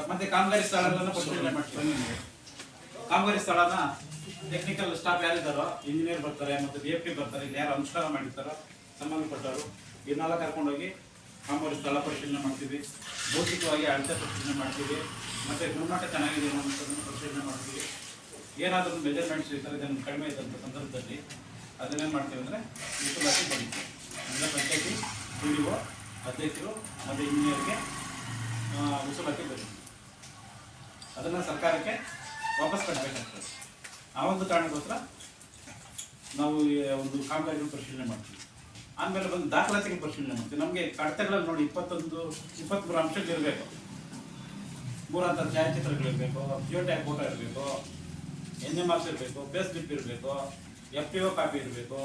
ಮತ್ತೆ ಕಾಮಗಾರಿ ಸ್ಥಳಗಳನ್ನು ಪರಿಶೀಲನೆ ಮಾಡ್ತೀವಿ. ಕಾಮಗಾರಿ ಸ್ಥಳನ ಟೆಕ್ನಿಕಲ್ ಸ್ಟಾಫ್ ಯಾರಿದ್ದಾರೋ ಇಂಜಿನಿಯರ್ ಬರ್ತಾರೆ ಮತ್ತು BFP ಬರ್ತಾರೆ, ಇಲ್ಲಿ ಯಾರು ಅನುಷ್ಠಾನ ಮಾಡಿರ್ತಾರೋ ಸಂಬಂಧಪಟ್ಟವರು ಇದನ್ನೆಲ್ಲ ಕರ್ಕೊಂಡೋಗಿ ಕಾಮಗಾರಿ ಸ್ಥಳ ಪರಿಶೀಲನೆ ಮಾಡ್ತೀವಿ. ಭೌತಿಕವಾಗಿ ಅಳತೆ ಪರಿಶೀಲನೆ ಮಾಡ್ತೀವಿ. ಮತ್ತು ಗುಣಮಟ್ಟ ಚೆನ್ನಾಗಿದೆ ಅನ್ನೋದನ್ನು ಪರಿಶೀಲನೆ ಮಾಡ್ತೀವಿ. ಏನಾದರೂ ಮೆಜರ್ಮೆಂಟ್ಸ್ ಇರ್ತಾರೆ ಇದನ್ನು ಕಡಿಮೆ ಇದ್ದಂಥ ಸಂದರ್ಭದಲ್ಲಿ ಅದನ್ನೇನು ಮಾಡ್ತೀವಿ ಅಂದರೆ ವಿಫಲಾತಿ ಬರೀತೀವಿ. ಅಂದರೆ ಪಂಚಾಯತಿ PDO ಅಧ್ಯಕ್ಷರು ಮತ್ತು ಇಂಜಿನಿಯರ್ಗೆ ವಿಫಲಾತಿ ಬರೀತೀವಿ. ಅದನ್ನು ಸರ್ಕಾರಕ್ಕೆ ವಾಪಸ್ ಕಟ್ಟಬೇಕಾಗ್ತದೆ. ಆ ಒಂದು ಕಾರಣಕ್ಕೋಸ್ಕರ ನಾವು ಒಂದು ಕಾಮಗಾರಿಗಳು ಪರಿಶೀಲನೆ ಮಾಡ್ತೀವಿ. ಆಮೇಲೆ ಬಂದು ದಾಖಲಾತಿಗೆ ಪರಿಶೀಲನೆ ಮಾಡ್ತೀವಿ. ನಮಗೆ ಕಡತಗಳಲ್ಲಿ ನೋಡಿ 23 ಅಂಶಗಳಿರಬೇಕು. 3 ಹಂತದ ಛಾಯಾಚಿತ್ರಗಳಿರಬೇಕು, ಜಿಯೋಟ್ಯಾಗ್ ಫೋಟೋ ಇರಬೇಕು, NMRs ಇರಬೇಕು, ಪೇ ಸ್ಲಿಪ್ ಇರಬೇಕು, FPO ಕಾಪಿ ಇರಬೇಕು.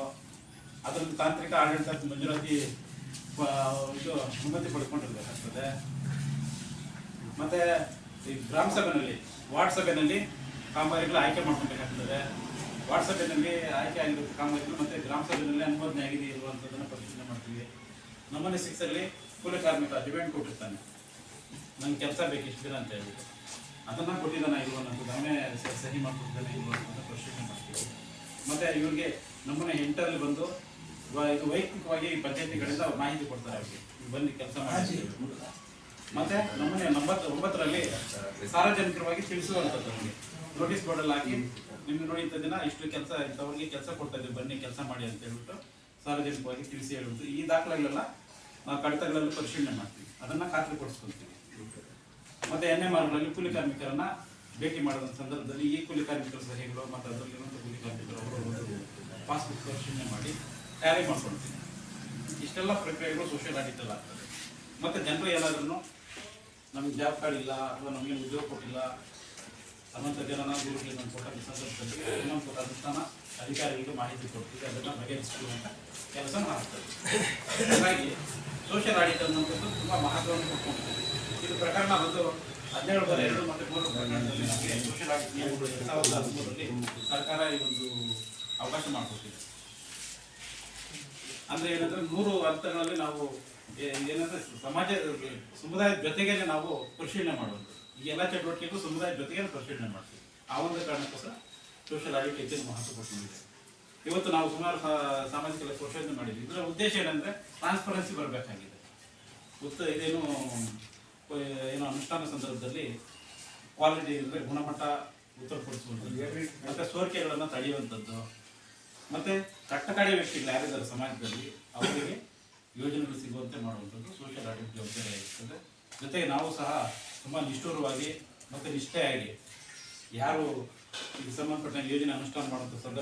ಅದರಲ್ಲಿ ತಾಂತ್ರಿಕ ಆಡಳಿತ ಮಂಜೂರಾತಿ ಇದು ಅನುಮತಿ ಪಡ್ಕೊಂಡಿರ್ಬೇಕಾಗ್ತದೆ. ಮತ್ತು ಈ ಗ್ರಾಮ ಸಭೆಯಲ್ಲಿ ವಾರ್ಡ್ ಸಭೆಯಲ್ಲಿ ಕಾಮಗಾರಿಗಳು ಆಯ್ಕೆ ಮಾಡ್ಕೊಬೇಕಾಗ್ತದೆ. ವಾರ್ಡ್ ಸಭೆಯಲ್ಲಿ ಆಯ್ಕೆ ಆಗಿರೋ ಕಾಮಗಾರಿಗಳು ಮತ್ತು ಗ್ರಾಮ ಸಭೆಯಲ್ಲಿ ಅನುಮೋದನೆ ಆಗಿದೆ ಇರುವಂಥದ್ದನ್ನು ಪರಿಶೀಲನೆ ಮಾಡ್ತೀವಿ. ನಮ್ಮನೆ 6 ಕೂಲಿ ಕಾರ್ಮಿಕ ಡಿಮ್ಯಾಂಡ್ ಕೊಟ್ಟಿರ್ತಾನೆ, ನಂಗೆ ಕೆಲಸ ಬೇಕು ಇಷ್ಟು ದಿನ ಅಂತ ಹೇಳ್ಬಿಟ್ಟು ಅದನ್ನು ಕೊಟ್ಟಿದ್ದಾನೆ ಇರುವಂಥದ್ದು, ಅವನೇ ಸಹಿ ಮಾಡ್ಕೊಟ್ಟಿದ್ದಾನೆ ಇರುವಂಥದ್ದು ಪರಿಶೀಲನೆ ಮಾಡ್ತೀವಿ. ಮತ್ತು ಇವ್ರಿಗೆ ನಮ್ಮನೆ 8ರಲ್ಲಿ ಬಂದು ಇದು ವೈಯಕ್ತಿಕವಾಗಿ ಪಂಚಾಯತಿಗಳಿಂದ ಮಾಹಿತಿ ಕೊಡ್ತಾರೆ. ಅವ್ರಿಗೆ ಬನ್ನಿ ಕೆಲಸ ಮಾಡಿ. ಮತ್ತು ನಮ್ಮನೆ 9ರಲ್ಲಿ ಸಾರ್ವಜನಿಕರವಾಗಿ ತಿಳಿಸುವಂಥದ್ದು, ನಮಗೆ ನೋಟಿಸ್ ಬೋರ್ಡಲ್ಲಿ ಹಾಕಿ ನಿಮ್ಗೆ ನೋಡಿ ಇಂಥ ದಿನ ಇಷ್ಟು ಕೆಲಸ ಇಂಥವ್ರಿಗೆ ಕೆಲಸ ಕೊಡ್ತಾ ಇದ್ದೀವಿ, ಬನ್ನಿ ಕೆಲಸ ಮಾಡಿ ಅಂತ ಹೇಳ್ಬಿಟ್ಟು ಸಾರ್ವಜನಿಕವಾಗಿ ತಿಳಿಸಿ ಹೇಳುವುದು. ಈ ದಾಖಲೆಗಳೆಲ್ಲ ನಾವು ಕಡತಗಳಲ್ಲಿ ಪರಿಶೀಲನೆ ಮಾಡ್ತೀವಿ, ಅದನ್ನು ಖಾತ್ರಿಪಡಿಸ್ಕೊಳ್ತೀವಿ. ಮತ್ತು NMRಗಳಲ್ಲಿ ಕೂಲಿ ಕಾರ್ಮಿಕರನ್ನ ಭೇಟಿ ಮಾಡಿದ ಸಂದರ್ಭದಲ್ಲಿ ಈ ಕೂಲಿ ಕಾರ್ಮಿಕರ ಸಹಿಗಳು ಮತ್ತು ಅದರಲ್ಲಿರುವಂಥ ಕೂಲಿ ಕಾರ್ಮಿಕರು ಅವರು ಪಾಸ್ಬುಕ್ ಪರಿಶೀಲನೆ ಮಾಡಿ ಟ್ಯಾಲಿ ಮಾಡ್ಕೊಳ್ತೀವಿ. ಇಷ್ಟೆಲ್ಲ ಪ್ರಕ್ರಿಯೆಗಳು ಸೋಷಿಯಲ್ ಆಡಿಟಲ್ಲಿ ಆಗ್ತದೆ. ಮತ್ತು ಜನರು ಏನಾದ್ರೂ ನಮಗೆ ಜಾಬ್ ಕಾರ್ಡ್ ಇಲ್ಲ ಅಥವಾ ನಮಗೆ ಉದ್ಯೋಗ ಕೊಟ್ಟಿಲ್ಲ ಅನ್ನೋಂಥ ಜನನ ಗುರುಗಳಿಗೆ ನಮ್ಮ ಕೊಟ್ಟ ಸಂದರ್ಭದಲ್ಲಿ ಇನ್ನೊಂದು ಕೊಟ್ಟ ಅನುಷ್ಠಾನ ಅಧಿಕಾರಿಗಳಿಗೆ ಮಾಹಿತಿ ಕೊಡ್ತೀವಿ. ಅದನ್ನು ಬಗೆಹರಿಸಿಕೊಳ್ಳುವಂಥ ಕೆಲಸ ಮಾಡ್ತದೆ. ಹಾಗಾಗಿ ಸೋಷಿಯಲ್ ಆಡಿಟ್ ಅನ್ನೋಂಥದ್ದು ತುಂಬ ಮಹತ್ವವನ್ನು ಕೊಟ್ಕೊಂಡಿದ್ದೀವಿ. ಇದು ಪ್ರಕರಣ ಬಂದು 17/2 ಮತ್ತು 3 ಪ್ರಕರಣದಲ್ಲಿ ನಮಗೆ ಸೋಷಿಯಲ್ ಆಡಿಟ್ ನಿಯಮಗಳು 2013ರಲ್ಲಿ ಸರ್ಕಾರ ಈ ಒಂದು ಅವಕಾಶ ಮಾಡಿಕೊಟ್ಟಿದೆ. ಅಂದರೆ ಏನಂದರೆ 3 ಹಂತಗಳಲ್ಲಿ ನಾವು ಏನಂದರೆ ಸಮುದಾಯದ ಜೊತೆಗೇ ನಾವು ಪರಿಶೀಲನೆ ಮಾಡುವುದು. ಈ ಎಲ್ಲ ಚಟುವಟಿಕೆಗೂ ಸಮುದಾಯದ ಜೊತೆಗೆ ಪರಿಶೀಲನೆ ಮಾಡ್ತೀವಿ. ಆ ಒಂದು ಕಾರಣಕ್ಕೋಸ್ಕರ ಸೋಷಿಯಲ್ ಆಡಿಟ್ ಹೆಚ್ಚಿನ ಮಹತ್ವ ಕೊಟ್ಟಿದೆ. ಇವತ್ತು ನಾವು ಸುಮಾರು ಸಾಮಾಜಿಕ ಪರಿಶೋಧನೆ ಮಾಡಿದ್ವಿ. ಇದರ ಉದ್ದೇಶ ಏನಂದರೆ ಟ್ರಾನ್ಸ್ಪರೆನ್ಸಿ ಬರಬೇಕಾಗಿದೆ. ಇದೇನು ಅನುಷ್ಠಾನ ಸಂದರ್ಭದಲ್ಲಿ ಕ್ವಾಲಿಟಿ ಅಂದರೆ ಗುಣಮಟ್ಟ ಉತ್ತರಪಡಿಸುವಂಥದ್ದು ಮತ್ತು ಸೋರಿಕೆಗಳನ್ನು ತಡೆಯುವಂಥದ್ದು ಮತ್ತು ಕಟ್ಟಕಡೆ ವ್ಯಕ್ತಿಗಳು ಯಾರಿದ್ದಾರೆ ಸಮಾಜದಲ್ಲಿ ಅವರಿಗೆ ಯೋಜನೆಗಳು ಸಿಗುವಂತೆ ಮಾಡುವಂಥದ್ದು ಸೋಷಿಯಲ್ ಆಡಿಟ್ ಜವಾಬ್ದಾರಿ ಆಗಿರ್ತದೆ. ಜೊತೆಗೆ ನಾವು ಸಹ ತುಂಬ ನಿಷ್ಠುರವಾಗಿ ಮತ್ತು ನಿಷ್ಠೆಯಾಗಿ ಯಾರು ಇದಕ್ಕೆ ಸಂಬಂಧಪಟ್ಟ ಯೋಜನೆ ಅನುಷ್ಠಾನ ಮಾಡುವಂಥ ಸಂದರ್ಭ